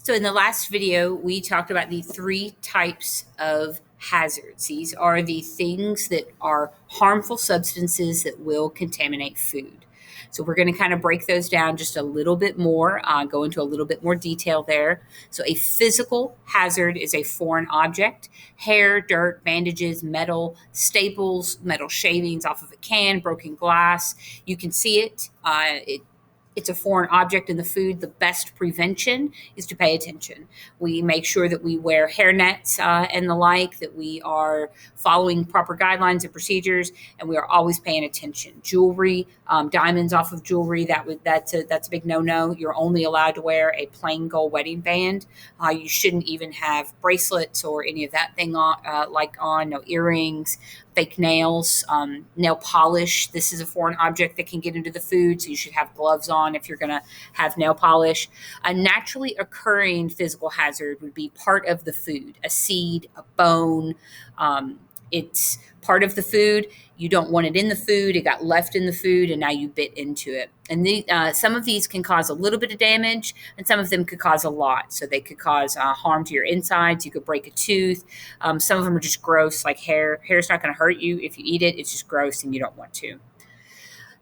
So in the last video, we talked about the three types of hazards. These are the things that are harmful substances that will contaminate food. So we're going to kind of break those down just a little bit more, go into a little bit more detail there. So a physical hazard is a foreign object: hair, dirt, bandages, metal, staples, metal shavings off of a can, broken glass. You can see it. It's a foreign object in the food. The best prevention is to pay attention. We make sure that we wear hair nets and the like, that we are following proper guidelines and procedures, and we are always paying attention. Jewelry, diamonds off of jewelry, that's a big no-no. You're only allowed to wear a plain gold wedding band. You shouldn't even have bracelets or any of that thing on, no earrings. Fake nails, nail polish. This is a foreign object that can get into the food, so you should have gloves on if you're going to have nail polish. A naturally occurring physical hazard would be part of the food: a seed, a bone. It's part of the food. You don't want it in the food. It got left in the food, and now you bit into it. And some of these can cause a little bit of damage, and some of them could cause a lot. So they could cause harm to your insides. You could break a tooth. Some of them are just gross, like hair. Hair's not going to hurt you if you eat it. It's just gross, and you don't want to.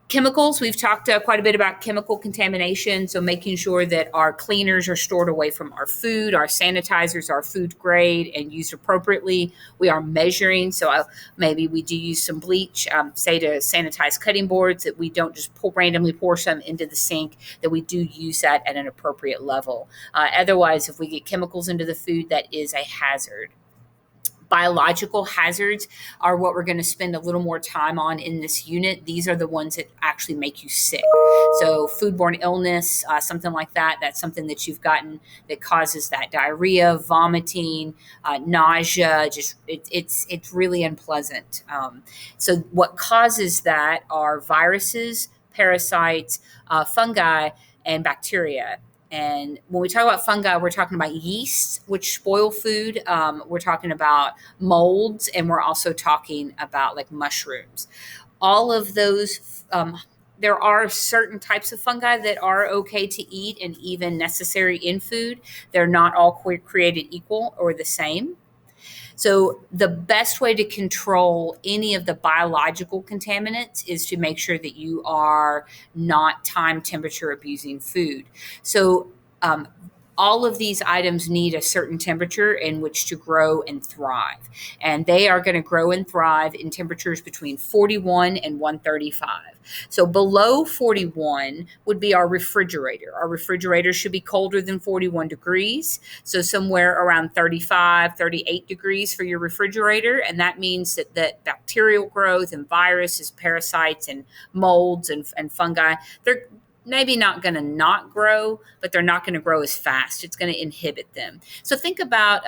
Chemicals, we've talked quite a bit about chemical contamination, so making sure that our cleaners are stored away from our food, our sanitizers are food grade and used appropriately. We are measuring, so maybe we do use some bleach, say to sanitize cutting boards, that we don't just randomly pour some into the sink, that we do use that at an appropriate level. Otherwise, if we get chemicals into the food, that is a hazard. Biological hazards are what we're going to spend a little more time on in this unit. These are the ones that actually make you sick. So foodborne illness, something like that, that's something that you've gotten that causes that diarrhea, vomiting, nausea, it's really unpleasant. So what causes that are viruses, parasites, fungi, and bacteria. And when we talk about fungi, we're talking about yeasts, which spoil food. We're talking about molds, and we're also talking about like mushrooms. All of those, there are certain types of fungi that are okay to eat and even necessary in food. They're not all created equal or the same. So the best way to control any of the biological contaminants is to make sure that you are not time temperature abusing food. So all of these items need a certain temperature in which to grow and thrive. And they are going to grow and thrive in temperatures between 41 and 135. So below 41 would be our refrigerator. Our refrigerator should be colder than 41 degrees. So somewhere around 35, 38 degrees for your refrigerator. And that means that bacterial growth and viruses, parasites, and molds and fungi, they're maybe not going to not grow, but they're not going to grow as fast. It's going to inhibit them. So think about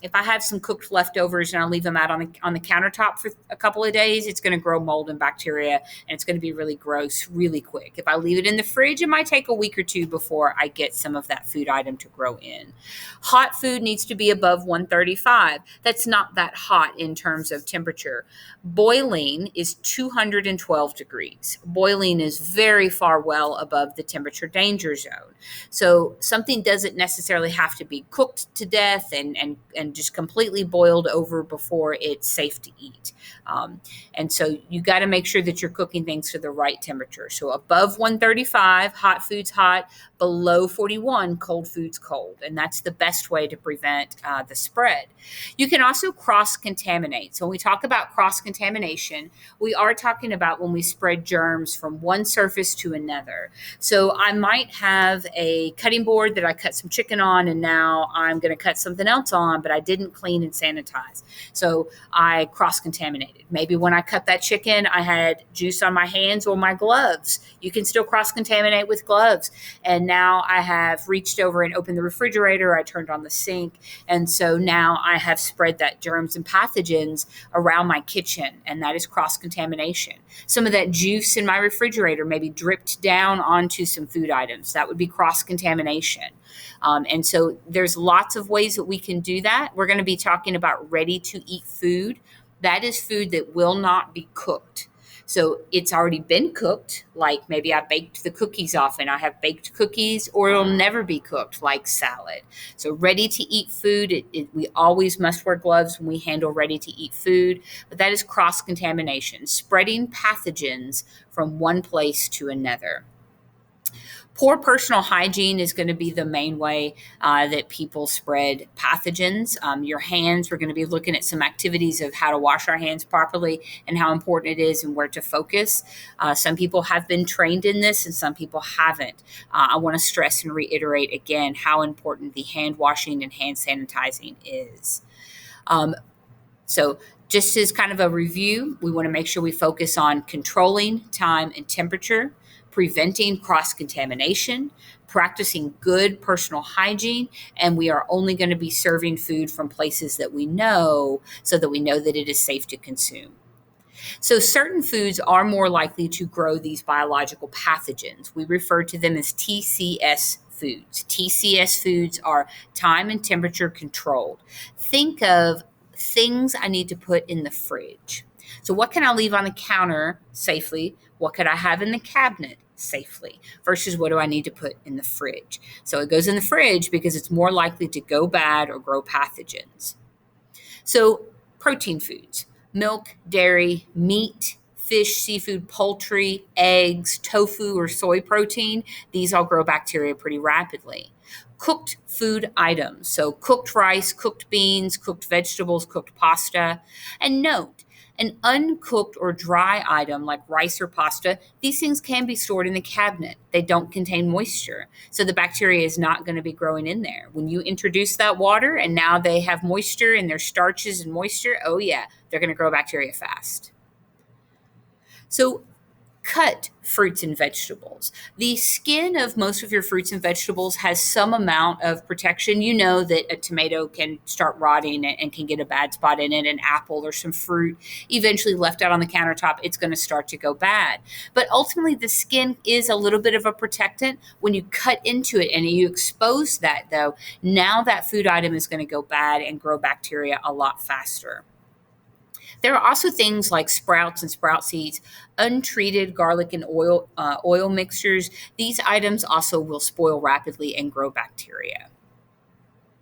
if I have some cooked leftovers and I leave them out on the countertop for a couple of days, it's going to grow mold and bacteria, and it's going to be really gross really quick. If I leave it in the fridge, it might take a week or two before I get some of that food item to grow in. Hot food needs to be above 135. That's not that hot in terms of temperature. Boiling is 212 degrees. Boiling is very far well above the temperature danger zone. So something doesn't necessarily have to be cooked to death and just completely boiled over before it's safe to eat. And so you got to make sure that you're cooking things to the right temperature. So above 135, hot food's hot. Below 41, cold food's cold. And that's the best way to prevent the spread. You can also cross-contaminate. So when we talk about cross-contamination, we are talking about when we spread germs from one surface to another. So I might have a cutting board that I cut some chicken on, and now I'm going to cut something else on, but I didn't clean and sanitize. So I cross-contaminated. Maybe when I cut that chicken, I had juice on my hands or my gloves. You can still cross-contaminate with gloves. And now I have reached over and opened the refrigerator. I turned on the sink. And so now I have spread that germs and pathogens around my kitchen, and that is cross-contamination. Some of that juice in my refrigerator maybe dripped down onto some food items. That would be cross-contamination. And so there's lots of ways that we can do that. We're going to be talking about ready-to-eat food. That is food that will not be cooked. So it's already been cooked, like maybe I baked the cookies often. I have baked cookies, or it'll never be cooked, like salad. So ready to eat food, we always must wear gloves when we handle ready to eat food, but that is cross contamination, spreading pathogens from one place to another. Poor personal hygiene is going to be the main way that people spread pathogens. Your hands, we're going to be looking at some activities of how to wash our hands properly and how important it is and where to focus. Some people have been trained in this and some people haven't. I want to stress and reiterate again how important the hand washing and hand sanitizing is. So just as kind of a review, we want to make sure we focus on controlling time and temperature, preventing cross-contamination, practicing good personal hygiene, and we are only going to be serving food from places that we know so that we know that it is safe to consume. So certain foods are more likely to grow these biological pathogens. We refer to them as TCS foods. TCS foods are time and temperature controlled. Think of things I need to put in the fridge. So what can I leave on the counter safely? What could I have in the cabinet safely versus what do I need to put in the fridge? So it goes in the fridge because it's more likely to go bad or grow pathogens. So protein foods, milk, dairy, meat, fish, seafood, poultry, eggs, tofu or soy protein, these all grow bacteria pretty rapidly. Cooked food items, so cooked rice, cooked beans, cooked vegetables, cooked pasta. And note, an uncooked or dry item like rice or pasta, these things can be stored in the cabinet. They don't contain moisture. So the bacteria is not going to be growing in there. When you introduce that water and now they have moisture and their starches and moisture, oh yeah, they're going to grow bacteria fast. So cut fruits and vegetables. The skin of most of your fruits and vegetables has some amount of protection. You know that a tomato can start rotting and can get a bad spot in it, an apple or some fruit eventually left out on the countertop, it's going to start to go bad. But ultimately, the skin is a little bit of a protectant. When you cut into it and you expose that, though, now that food item is going to go bad and grow bacteria a lot faster. There are also things like sprouts and sprout seeds, untreated garlic and oil mixtures. These items also will spoil rapidly and grow bacteria.